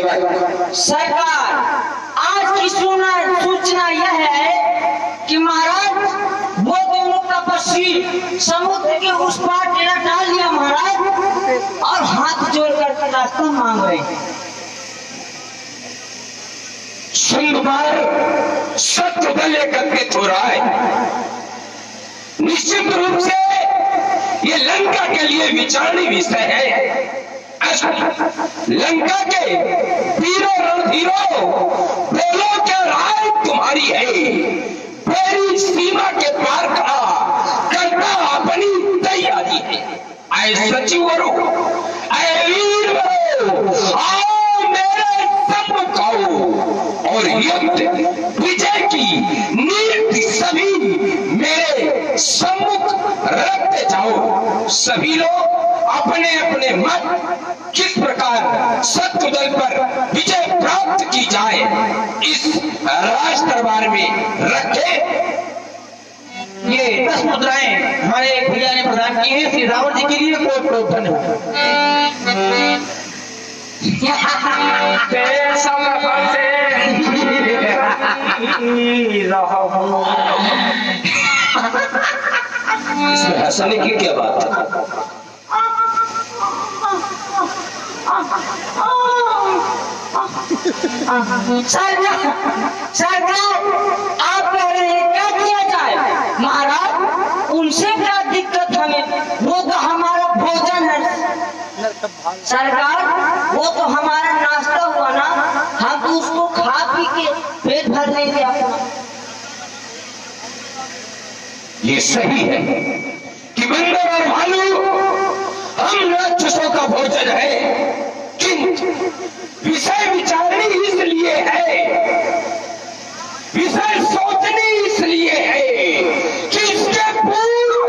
सरकार, आज की सूचना यह है कि महाराज वो दोनों तपस्वी समुद्र के उस पार डेरा डाल लिया महाराज, और हाथ जोड़कर रास्ता मांग रहे हैं। शुंभकार सत्य बल एकत्रित हो रहा है। निश्चित रूप से ये लंका के लिए विचारणीय विषय है। लंका के वीरों रणधीरों, बोलो क्या राय तुम्हारी है? मेरी सीमा के पार खड़ा करना अपनी तैयारी है। आए सचिवरों, आए वीरवरों, आओ मेरे सम्मुख आओ और युद्ध विजय की नीति सभी मेरे सम्मुख रखते जाओ। सभी लोग अपने अपने मत किस प्रकार शत्रु दल पर विजय प्राप्त की जाए इस राज दरबार में रखे। ये 10 मुद्राएं हमारे भैया ने प्रदान की है श्री रावण जी के लिए। कोट कोट धन्यवाद। इसमें हंसने की क्या बात है? सरकार, आप कह रहे हैं क्या किया जाए? महाराज, उनसे क्या दिक्कत हमें, वो तो हमारा भोजन है। सरकार, वो तो हमारा नाश्ता हुआ ना, हम तो उसको खा पी के पेट भर लेंगे अपना। ये सही है कि बंदर और भालू हम राक्षसों का भोजन है, किंतु विषय विचारनी इसलिए है, विषय सोचनी इसलिए है कि इसके पूर्व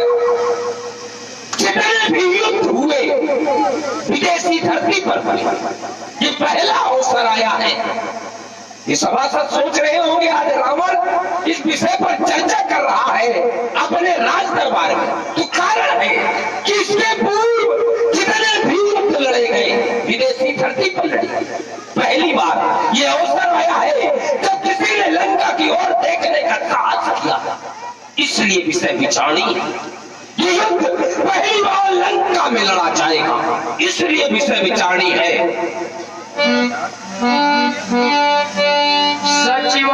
जितने भी युद्ध हुए विदेशी धरती पर, ये पहला अवसर आया है। ये सभासद सोच रहे होंगे आज रावण इस विषय पर चर्चा कर रहा है अपने राज दरबार में, तो कारण है कि इसके पूर्व जितने भी युद्ध लड़े गए विदेशी धरती पर लड़े। पहली बार ये अवसर आया है जब किसी ने लंका की ओर देखने का साहस किया, इसलिए विषय विचारणी है। ये युद्ध पहली बार लंका में लड़ा जाएगा, इसलिए विषय विचारणी है। सचिव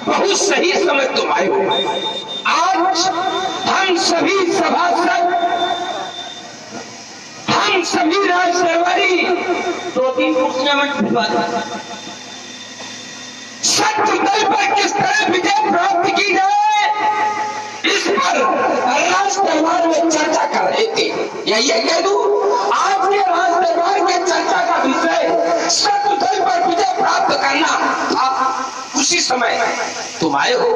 बहुत सही समय तुम आए हो। आज हम सभी सभासद, हम सभी राज दरबारी 2-3 कुर्सियां में भिजवा दो। शत्रु दल पर किस तरह विजय प्राप्त की जाए इस पर राज दरबार में चर्चा कर रहे थे। या ये कह दूं, आज के राज दरबार के चर्चा का विषय शत्रु दल पर विजय प्राप्त करना था। उसी समय तुम आए हो,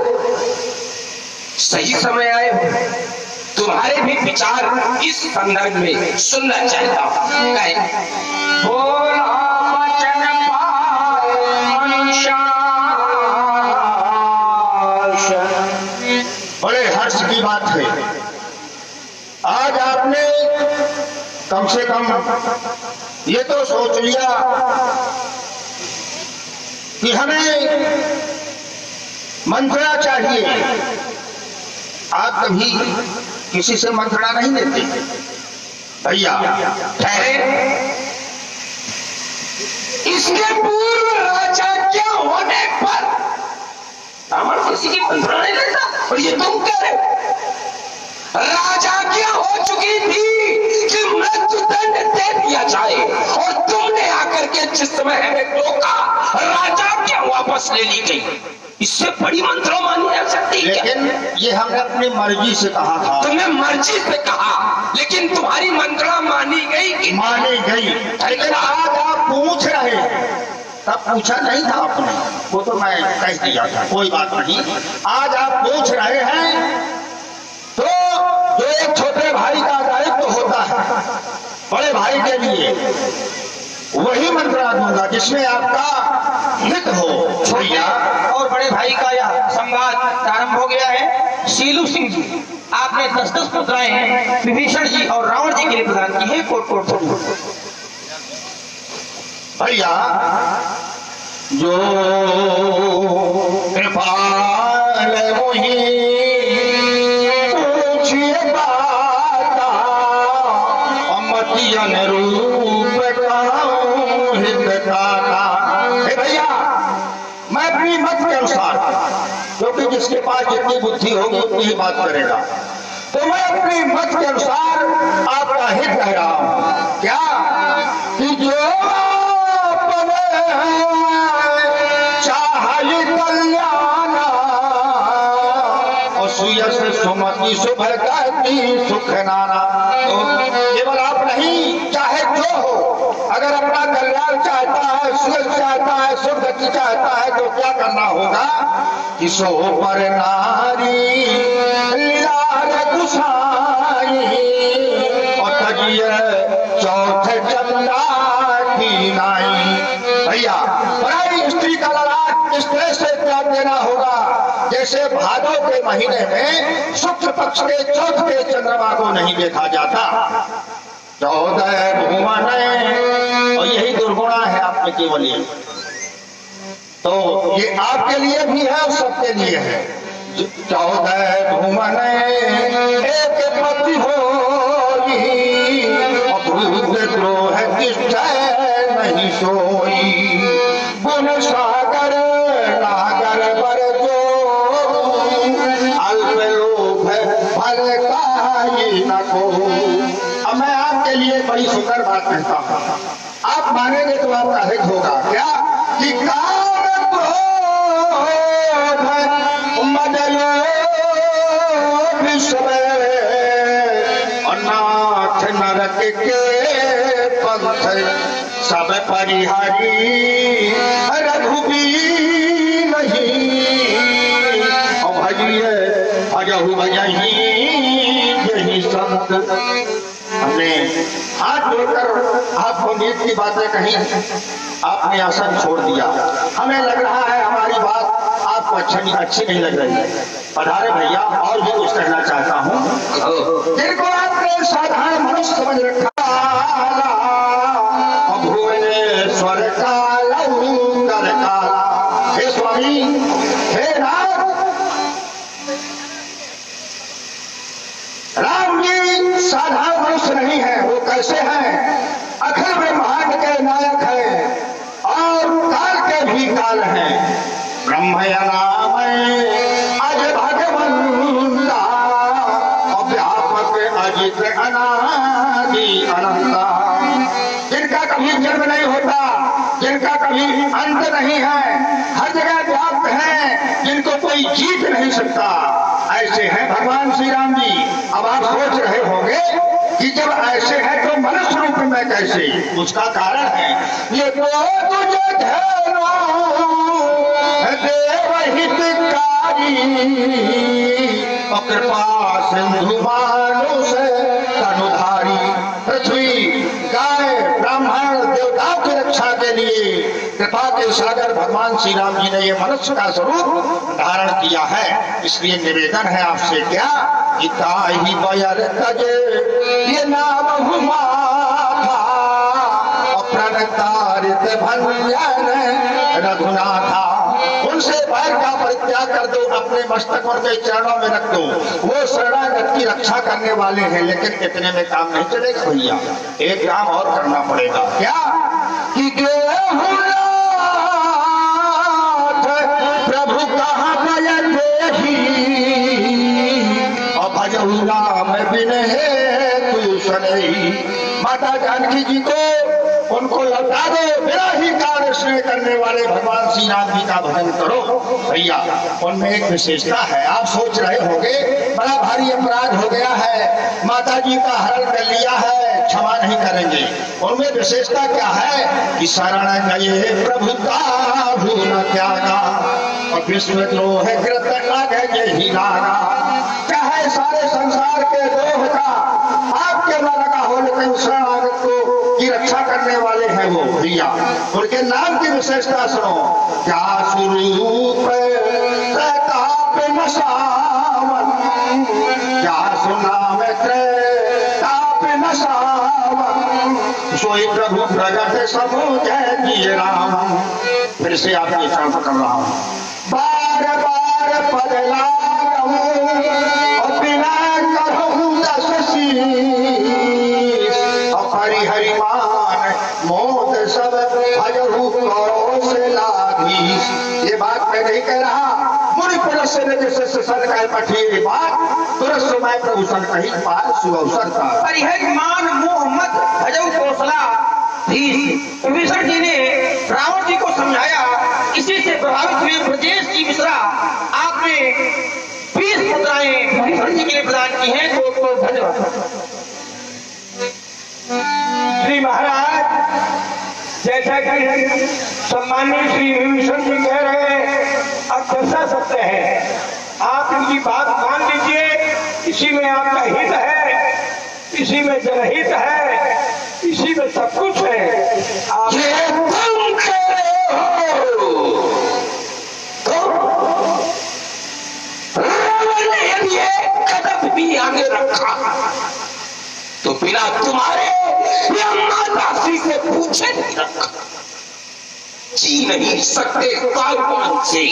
सही समय आए हो। तुम्हारे भी विचार इस संदर्भ में सुनना चाहता हूं। बड़े हर्ष की बात है, आज आपने कम से कम ये तो सोच लिया कि हमें मंत्रणा चाहिए। आप कभी किसी से मंत्रणा नहीं लेते भैया। ठहरे, इसके पूर्व राजा क्या होने पर रावण किसी की मंत्रणा नहीं लेता, और ये तुम कह रहे हो राजा क्या हो चुकी थी कि मृत्युदंड दे दिया जाए, और तुमने आकर के जिस समय हमें टोका राजा क्या वापस ले ली गई। इससे बड़ी मंत्रणा मानी जा सकती है। लेकिन ये हमने अपनी मर्जी से कहा था। तुमने मर्जी से कहा, लेकिन तुम्हारी मंत्रणा मानी गई कि मानी गई। लेकिन आज आप पूछ रहे तब पूछा नहीं था आपने, वो तो मैं कह दिया था, कोई बात नहीं। आज आप पूछ रहे हैं तो जो एक छोटे भाई का दायित्व तो होता है बड़े भाई के लिए, वही मंत्रणा दूंगा जिसमें आपका हित हो। भैया और बड़े भाई का यह संवाद प्रारंभ हो गया है। शीलू सिंह जी, आपने 10-10 मुद्राएं हैं विभीषण जी और रावण जी के लिए प्रदान की है। कोट कोट भैया जो कृपाल मोहि पूछिए बाता, अमति अनुरूप कहूं हित दाता। हे भैया, मैं अपनी मत के अनुसार, क्योंकि जिसके पास जितनी बुद्धि होगी उतनी ही बात करेगा, तो मैं अपनी मत के अनुसार आपका हित कह रहा हूं। क्या कि जो सुमति शुभ करती सुख नाना। तो केवल आप नहीं, चाहे जो हो, अगर अपना कल्याण चाहता है, सुख चाहता है, सुख गति चाहता है, तो क्या करना होगा कि सो पर नारी लीला गुसाई और तजिए चौथे चंदा की नाई। भैया, पराई स्त्री का ललाट इस तरह से त्याग देना होगा जैसे भादों के महीने में शुक्ल पक्ष के चौथ के चंद्रमा को नहीं देखा जाता। 14 भुवन, और यही दुर्गुणा है आपके केवल ये, तो ये आपके लिए भी है और सबके लिए है। 14 भुवन एक पति होई, अभूत द्रोह नहीं सोई, गुण सागर नागर पर जो अल्प लोभ फल काई न को। अब मैं आपके लिए बड़ी सुंदर बात कहता हूँ, आप मानेंगे तो आपका हित होगा। क्या कि काम क्रोध मद लोभ विश्व अनाथ नरक के पंथ सब परिहारी रघुबीर नहीं, और भजिए अजहु भजही यही संत। हमने हाथ जोड़कर आपको नीत की बातें कही, आपने आसन छोड़ दिया। हमें लग रहा है हमारी बात आपको अच्छी नहीं लग रही है। पधारे भैया, और भी कुछ कहना चाहता हूँ। जिनको आपने साधारण मनुष्य समझ रखा, भुवनेश्वर काला कर काला। हे स्वामी, हे नाथ, राम जी साधारण मनुष्य नहीं है। वो कैसे हैं? अखिल ब्रह्मांड के नायक हैं और काल के भी काल हैं। ब्रह्म नाम अज भगवंता, व्यापक अजित अनादि अनंता। जिनका कभी जन्म नहीं होता, जिनका कभी अंत नहीं है, हर जगह व्याप्त है, जिनको कोई जीत नहीं सकता, ऐसे हैं भगवान श्री राम जी। अब आप सोच रहे होंगे कि जब ऐसे हैं तो मनुष्य रूप में कैसे? उसका कारण है ये तो तुझे देवहितकारी और कृपा सिंधु मानुष तनुधारी। पृथ्वी, गाय, ब्राह्मण, देवताओं की रक्षा के लिए कृपा के सागर भगवान श्री राम जी ने ये मनुष्य का स्वरूप धारण किया है। इसलिए निवेदन है आपसे, क्या ही बयर तजे ये नाम हुमा था, अप्रणतारित भंजन रघुनाथा। उनसे बैर का परित्याग कर दो, अपने मस्तक उनके चरणों में रख दो। वो शरणागत की रक्षा करने वाले हैं, लेकिन इतने में काम नहीं चलेगा भैया, एक काम और करना पड़ेगा। क्या कि प्रभु कहाँ राम बिन है तू सनई। माता जानकी जी को उनको लौटा दो, बिना ही कार्य स्नेह करने वाले भगवान श्री राम जी का भजन करो। भैया, उनमें एक विशेषता है। आप सोच रहे होंगे बड़ा भारी अपराध हो गया है, माता जी का हरण कर लिया है, क्षमा नहीं करेंगे। उनमें विशेषता क्या है कि शरण गए प्रभुता भून त्यागा और विश्वद्रोह कृत लागे यही नागा। चाहे सारे संसार के दोह का आपके न लगा हो, लेकिन शरणागत को की रक्षा करने वाले हैं वो भैया। उनके नाम की विशेषता सुनो। क्या स्वरूप प्रताप नशावन, क्या सुनाम प्रताप नशावन, सोई प्रभु प्रगट समो जय जी राम। फिर से आपकी चरण पकड़ रहा हूं। बार बार पद लागूं और बिना करहूं दस शीश, हरि हरि मान मोद सब भजहु कौशलाधीश। ये बात मैं नहीं कह रहा, मुनि पुरुष ने जैसे सर का पठी बात तुरंत समय प्रभु सन कहीं पार सुअवसर था। हरि मान मोह मत भजहु कौशलाधीश। विभीषण जी ने रावण जी को समझाया। इसी से प्रभावित हुए ब्रजेश जी मिश्रा आपने 20 मुद्राएं विभीषण जी के लिए प्रदान की हैं, तो धन्यवाद। श्री महाराज, जैसा कि सम्मानित श्री विभीषण जी कह रहे हैं, अक्षरशः सत्य है। आप इनकी बात मान लीजिए। इसी में आपका हित है, इसी में जनहित है, इसी में सब कुछ है। आप कदम भी आगे रखा तो बिना तुम्हारे या माता से पूछे नहीं रखा। जी नहीं सकते कागवान से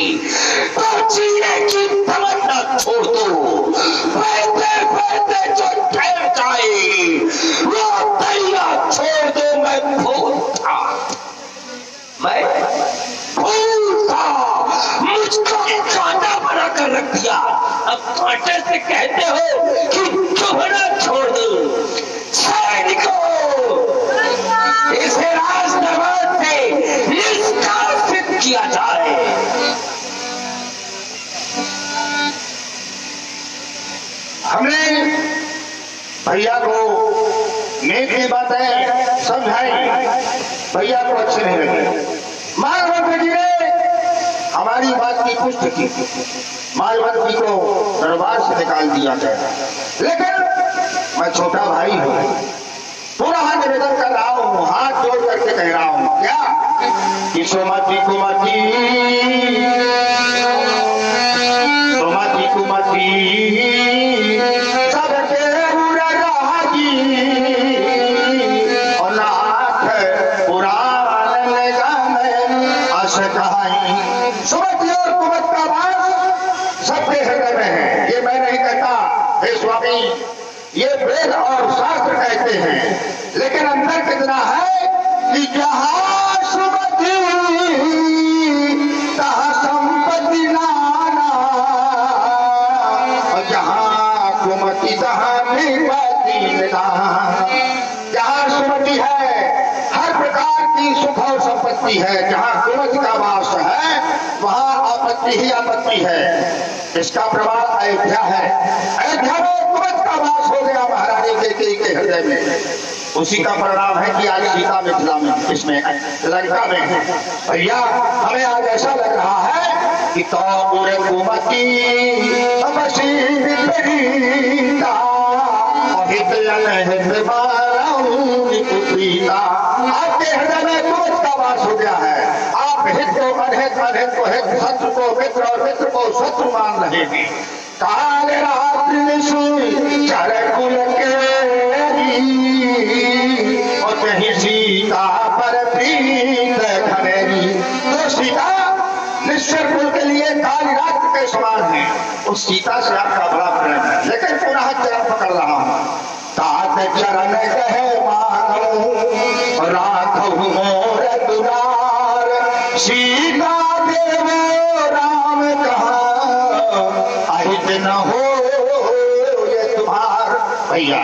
तो जीने की तमन्ना छोड़ दो। बहते बहते जो ठहर जाए वो दरिया छोड़ दो। मैं भूल था, मैं भूल था, मुझको कांटा बना कर रख दिया। अब कांटे से कहते हो कि चुभना छोड़ दो। सैनिकों, इसे राजदरबार से निष्कासित किया जाए। हमने भैया को नेक की बातें समझाई, भैया को अच्छे नहीं लगे। मालवंत जी ने हमारी बात की पुष्टि की, मालवंत जी को दरबार से निकाल दिया गया। लेकिन मैं छोटा भाई हूं, पूरा निवेदन कर रहा हूं, हाथ जोड़ करके कह रहा हूं क्या कि सोमती कुमती सोमती कुमती सबके राजी और नाथ पुराण में अस कहाई। सुमति और कुमत का वास सबके हृदय में है, ये मैं नहीं कहता। हे स्वामी, ये वेद और शास्त्र कहते हैं, लेकिन अंदर कितना है कि जहां सुमति तहां संपत्ति नाना, और जहां कुमति तहां विपत्ति निदान। जहां सुमति है हर प्रकार की सुख और संपत्ति है, जहां कुमति का वास है वहां आपत्ति ही आपत्ति है। इसका प्रमाण अयोध्या है। अयोध्या में कुमत का वास हो गया महारानी कैकेयी के हृदय में। उसी का परिणाम है कि आज सीता मिथिला में, इसमें लंका में है। भैया, हमें आज ऐसा लग रहा है कि तो पूरे कुमती आपके हृदय में कुमत का वास हो गया है। आप हित को अनहित, अनहित को हित, शत्रु को मित्र और मित्र को शत्रु मान रहे हैं। काल रात्रि चर कुल और कहीं सीता पर प्रीत खनेरी। तो सीता निश्चर कुल के लिए काली रात्रि के समान है। उस सीता से आपका बड़ा प्रेम है। लेकिन पुनः चरण पकड़ रहा हूं। तात चरण कहे मानू राखहु मोर दुलार, सीता देवो राम कहा अहित न हो ये तुम्हार। भैया,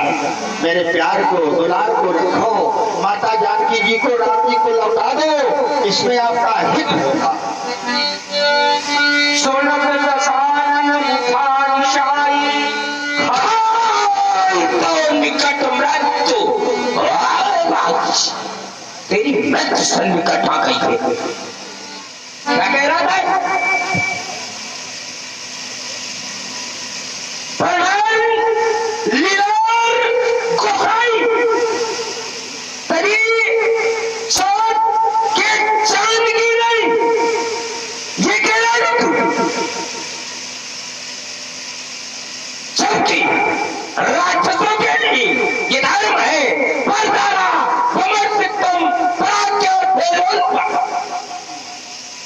मेरे प्यार को, दुलार को रखो। माता जानकी जी को, राम जी को लौटा दो, इसमें आपका हित होगा। सोनम रसायन मुखाई तो निकट मृत्यु हो सन्निकट आ गई है। क्या कह रहा था? राक्षसों के लिए ये धर्म है,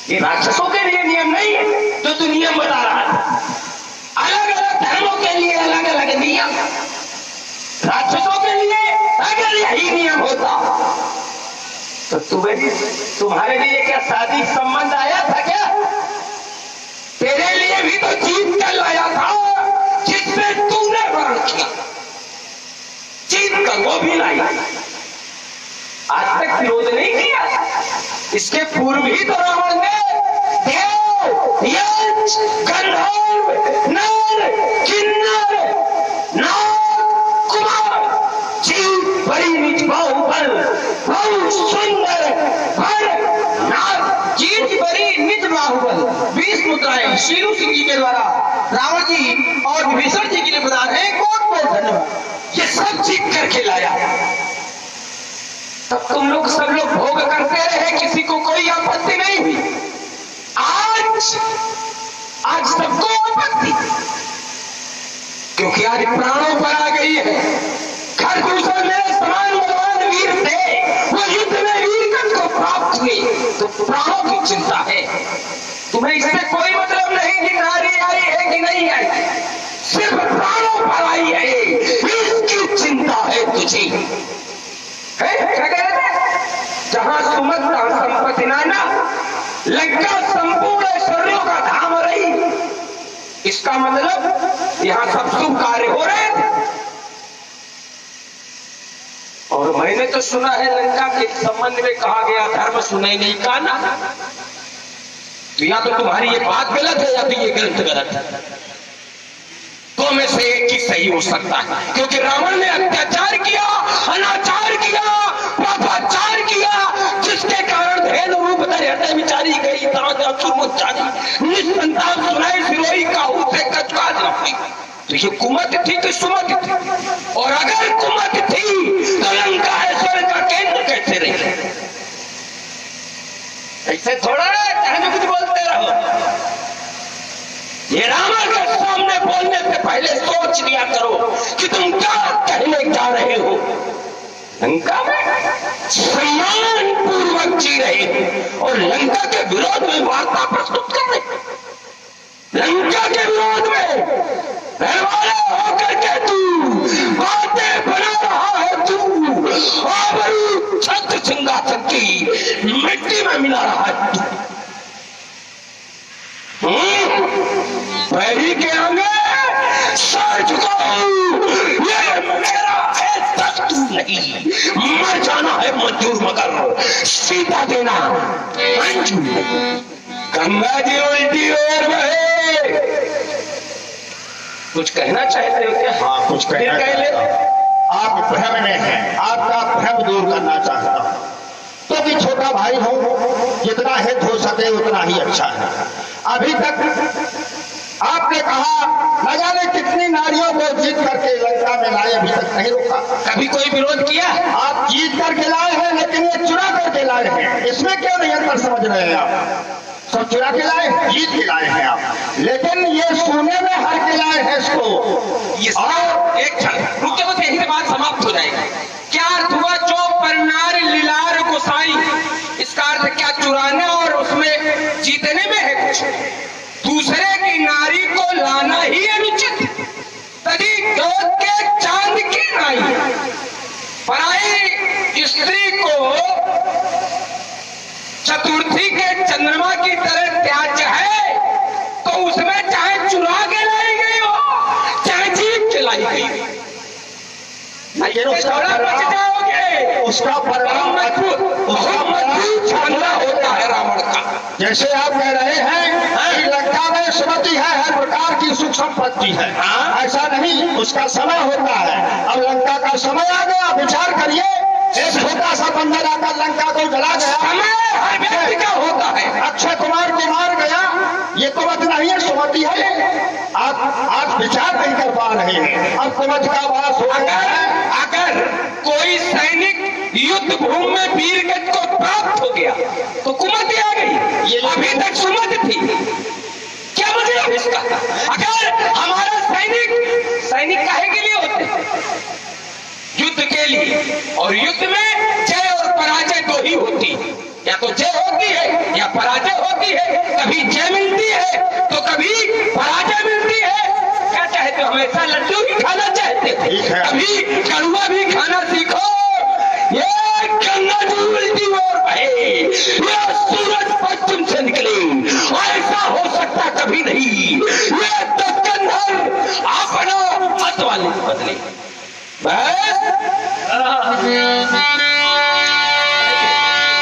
ये राक्षसों के लिए नियम नहीं है जो तू नियम बता रहा है। अलग अलग धर्मों के लिए अलग अलग नियम, राक्षसों के लिए अगर यही नियम होता तो तुम्हारे लिए क्या शादी संबंध आया था क्या? तेरे लिए भी तो जीत कर लाया था जिससे तूने वर्ण किया, जीत कर वो भी लाई। आज तक विरोध नहीं किया, इसके पूर्व ही तो रावण ने देव, यक्ष, गंधर्व, नर, किन्नर, नाग, कुमार, जीव, बड़ी निज बाहुबल, बहुत सुंदर, नाग, जीत बड़ी निज बाहुबल, 20 मुद्राएं शीलू सिंह जी के द्वारा रावण जी और विभीषण जी के लिए प्रदान है। बहुत धन्यवाद। ये सब जीत करके लाया, तब तुम लोग सब लोग भोग करते रहे, किसी को कोई आपत्ति नहीं हुई। आज सबको आपत्ति, क्योंकि आज प्राणों पर आ गई है। खरदूषण मेरे समान बलवान वीर थे, वो युद्ध में वीरगति को प्राप्त हुए, तो प्राणों की चिंता है। तुम्हें इससे कोई मतलब नहीं कि नारी आई है कि नहीं आई, सिर्फ प्राणों पर आई है, इसकी चिंता है तुझे। क्या कह रहे थे? जहां सुमत तहां संपत्ति नाना, लंका संपूर्ण ऐश्वर्यों का धाम रही। इसका मतलब यहां सब शुभ कार्य हो रहे थे। और मैंने तो सुना है लंका के संबंध में कहा गया धर्म सुने नहीं का ना। तो या तो तुम्हारी ये बात गलत है या तो ये ग्रंथ गलत है, दो में से एक ही सही हो सकता है। क्योंकि रावण ने अत्याचार किया, अनाचार किया, पापाचार किया, जिसके कारण भेद रूप धरे हृदय विचारी गई, निसंतान सुनाई सिरोही काहू से कचकाज रखी। तो ये कुमत थी कि सुमत थी? और अगर कुमत थी तो लंका ऐश्वर्य का केंद्र कैसे रही? ऐसे थोड़ा चाहे कुछ बोलते रहो। ये रावण के सामने बोलने से पहले सोच लिया करो कि तुम क्या कहने जा रहे हो। लंका में सम्मान पूर्वक जी रहे और लंका के विरोध में वार्ता प्रस्तुत कर रहे। लंका के विरोध में घरवाले होकर के तू बातें बना रहा है, तू आबरू छत्र सिंहासन की मिट्टी में मिला रहा है। पैरी के आगे सर झुकाओ, ये मेरा है तख्त नहीं, मर जाना है मंजूर मगर सीधा देना मंजूर नहीं। गंगा जी उल्टी ओर बहे। कुछ कहना चाहते हो क्या? हाँ, कुछ कहना ले। आप भ्रम में हैं, आपका भ्रम दूर करना चाहता हूं। तो भी छोटा भाई हूं, जितना हित हो सके उतना ही अच्छा है। अभी तक आपने कहा न जाने कितनी नारियों को जीत करके लंका में लाए, अभी तक नहीं रोका। कभी कोई विरोध किया? आप जीत करके लाए हैं, लेकिन ये चुरा करके लाए हैं। इसमें क्यों नहीं अंतर समझ रहे हैं आप? सब चुरा के लाए, जीत के लाए हैं आप, लेकिन ये सोने में हार के लाए हैं इसको। ये और एक क्षण रुके, बस यही से बात समाप्त हो जाएगी। क्या धुआ चो पर नार लीलार गोसाई, इसका अर्थ क्या चुराना और उसमें जीतने में है कुछ? दूसरे की नारी को लाना ही अनुचित, तभी दूध के चांद की नाई। पराई स्त्री को चतुर्थी के चंद्रमा की तरह त्याज्य है, तो उसमें चाहे चुरा के लाई गई हो, चाहे जीत के लाई गई हो, बच जाओगे। उसका परिणाम मजबूत छानना होता है रावण का। जैसे आप कह रहे हैं कि लंका में सुमति है, हर प्रकार की सुख संपत्ति है, ऐसा नहीं, उसका समय होता है। अब लंका का समय आ गया, विचार करिए, एक छोटा सा बंदर आकर लंका को जला गया। समय हर व्यक्ति का होता है। अक्षय कुमार को मार गया, ये कुमत नहीं है, सुमति है। आप विचार नहीं कर पा रहे हैं। अब कुमत का वास हो गया है। अगर कोई सैनिक युद्ध भूमि में वीर गति को प्राप्त हो गया तो कुमति आ गई, ये अभी तक सुमति थी। क्या मतलब इसका? अगर हमारा सैनिक काहे के लिए होते हैं? युद्ध के लिए, और युद्ध में जय और पराजय दो ही होती है। या तो जय होती है या पराजय होती है। कभी जय मिलती है तो कभी पराजय मिलती है। क्या चाहते हो? हमेशा लड्डू ही खाना चाहते थे, कभी कड़ुआ भी खाना सीखो। ये गंगा जी उल्टी ओर बहे, ये सूरज पश्चिम से निकले, ऐसा हो सकता कभी नहीं। ये तो कंधर अपना मत वाले बदले। बस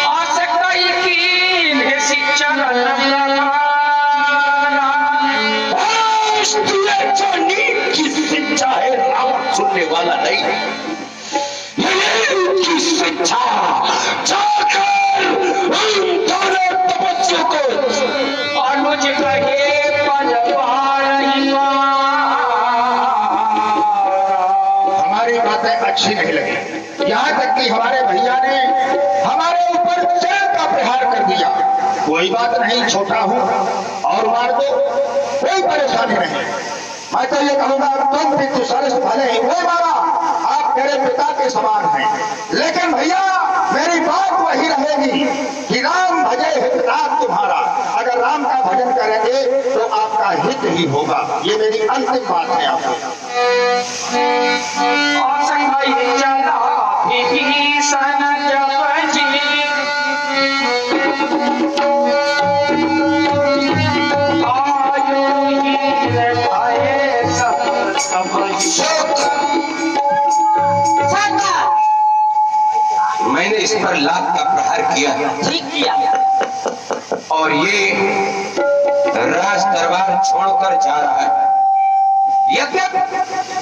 आ सकता यकीन है शिक्षा जो नीत की शिक्षा है, रावण सुनने वाला नहीं। की शिक्षा जाकर उन दोनों तपस्या को अनुज कहे हमारी बातें अच्छी नहीं लगी। यहाँ तक कि हमारे भैया ने हमारे ऊपर चरण का प्रहार कर दिया। कोई बात नहीं, छोटा हूँ और मार दो, कोई परेशानी नहीं। मैं तो ये कहूंगा तुम पितृ सरस भले ही कोई मारा, आप मेरे पिता के समान हैं। लेकिन भैया मेरी बात वही रहेगी कि राम भजे हितनाथ तुम्हारा। अगर राम का भजन करेंगे तो आपका हित ही होगा। ये मेरी अंतिम बात है आपको। मैंने इस पर लात का प्रहार किया, ठीक किया। और ये राज दरबार छोड़कर जा रहा है। यद्यप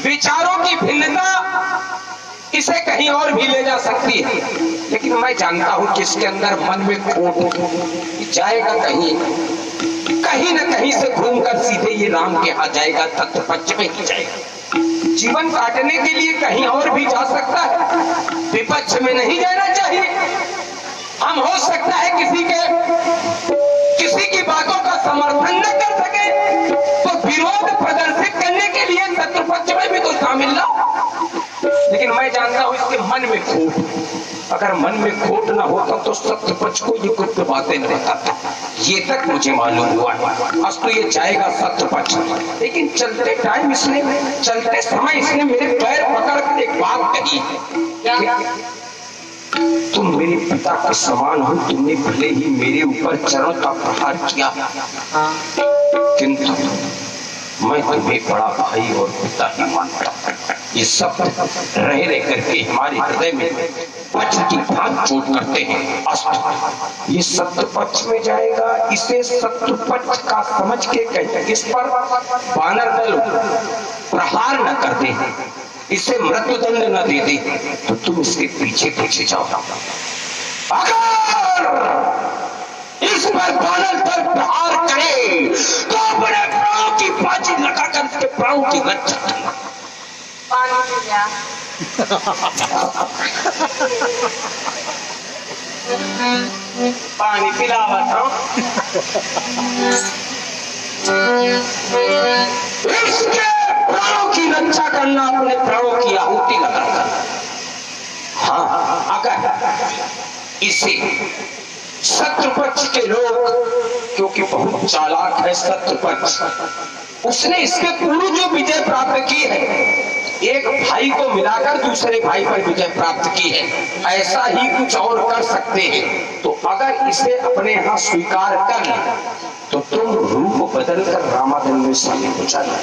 विचारों की भिन्नता इसे कहीं और भी ले जा सकती है, लेकिन मैं जानता हूं कि इसके अंदर मन में खोट जाएगा। कहीं न कहीं से घूमकर सीधे ये राम के यहाँ जाएगा, तत्व पंच में ही जाएगा। जीवन काटने के लिए कहीं और भी जा सकता है, विपक्ष में नहीं जाना चाहिए। हम हो सकता है किसी की बातों का समर्थन न कर सके तो विरोध प्रदर्शित करने के लिए शत्रु पक्ष में भी तो शामिल ना हो। लेकिन मैं जानता हूं इसके मन में खोट, अगर मन में खोट ना होता तो शत्रु पक्ष को ये गुप्त बातें नहीं बताता। ये तक मुझे मालूम हुआ। आज तो ये जाएगा शत्रु पक्ष, लेकिन चलते समय इसने मेरे पैर पकड़ एक बात कही, तुम मेरे पिता के समान हो, तुमने भले ही मेरे ऊपर चरणों का प्रहार किया, किंतु मैं तुम्हें बड़ा भाई और पिता ही मानता हूं। ये सब रह करके हमारे हृदय में पक्ष की भांति चोट करते हैं। अस्त ये शत्रु पक्ष में जाएगा, इसे शत्रु पक्ष का समझ के कहें, इस पर वानर दल प्रहार न कर दे, इसे मृत्युदंड न दे दे, तो तुम इसके पीछे पीछे जाओ। अगर इस पर वानर दल प्रहार करे तो अपने प्राणों की बाजी लगाकर उसके प्राणों की रक्षा करना। पानी पिलावत हूं। इसके प्राणों की रक्षा करना, अपने प्राणों की आहुति लगाकर। हाँ, अगर इसे शत्रु पक्ष के लोग, क्योंकि बहुत चालाक है शत्रु पक्ष, उसने इसके पूर्व जो विजय प्राप्त की है, एक भाई को मिलाकर दूसरे भाई पर विजय प्राप्त की है, ऐसा ही कुछ और कर सकते हैं। तो अगर इसे अपने यहाँ स्वीकार कर ले तो तुम रूप बदलकर रामायण में शामिल हो जाना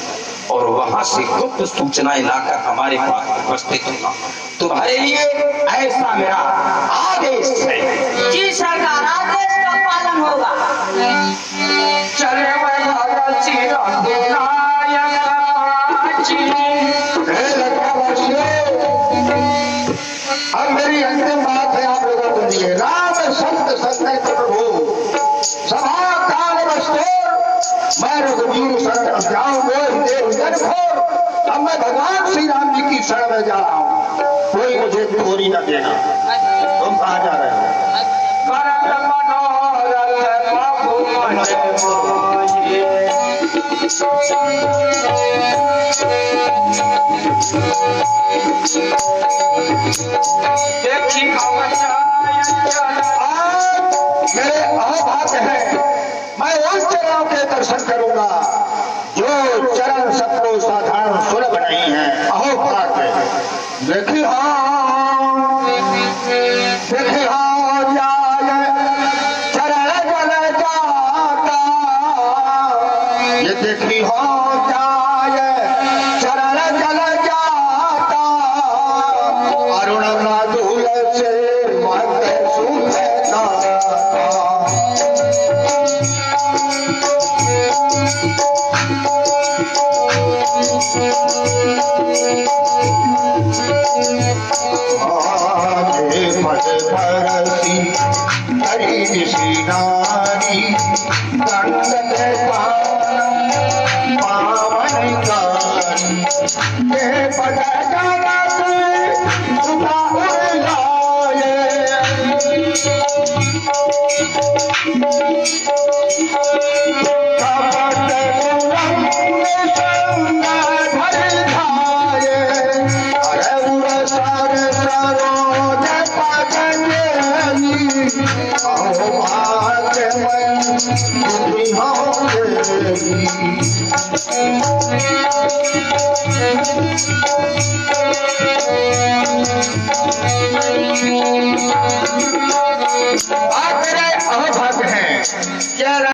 और वहां से गुप्त सूचनाएं लाकर हमारे पास उपस्थित होगा। तुम्हारे लिए ऐसा मेरा आदेश है। जी सरकार, आदेश का पालन होगा। चले अब मेरी अंतिम संकल्प प्रभु सभा काल वस्तुर मैं रघुवीर शरण जाऊं देव जन घोर। अब मैं भगवान श्री राम जी की शरण में जा रहा हूं, कोई मुझे चोरी न देना। तुम कहाँ जा रहे हो? मेरे अहोभाग्य है, मैं उस चरणों के दर्शन करूंगा जो चरण सबको साधारण सुलभ नहीं है। अहोभाग्य देखी चरण जल जाता, ये देखी हो जाए चरण जल जाता, अरुण नादुल से मत सुनता। परसी हरी ऋषि नारी दंड पावन कारी हे पद जगत सुधा उड़ाए। अहोभाग्य है क्या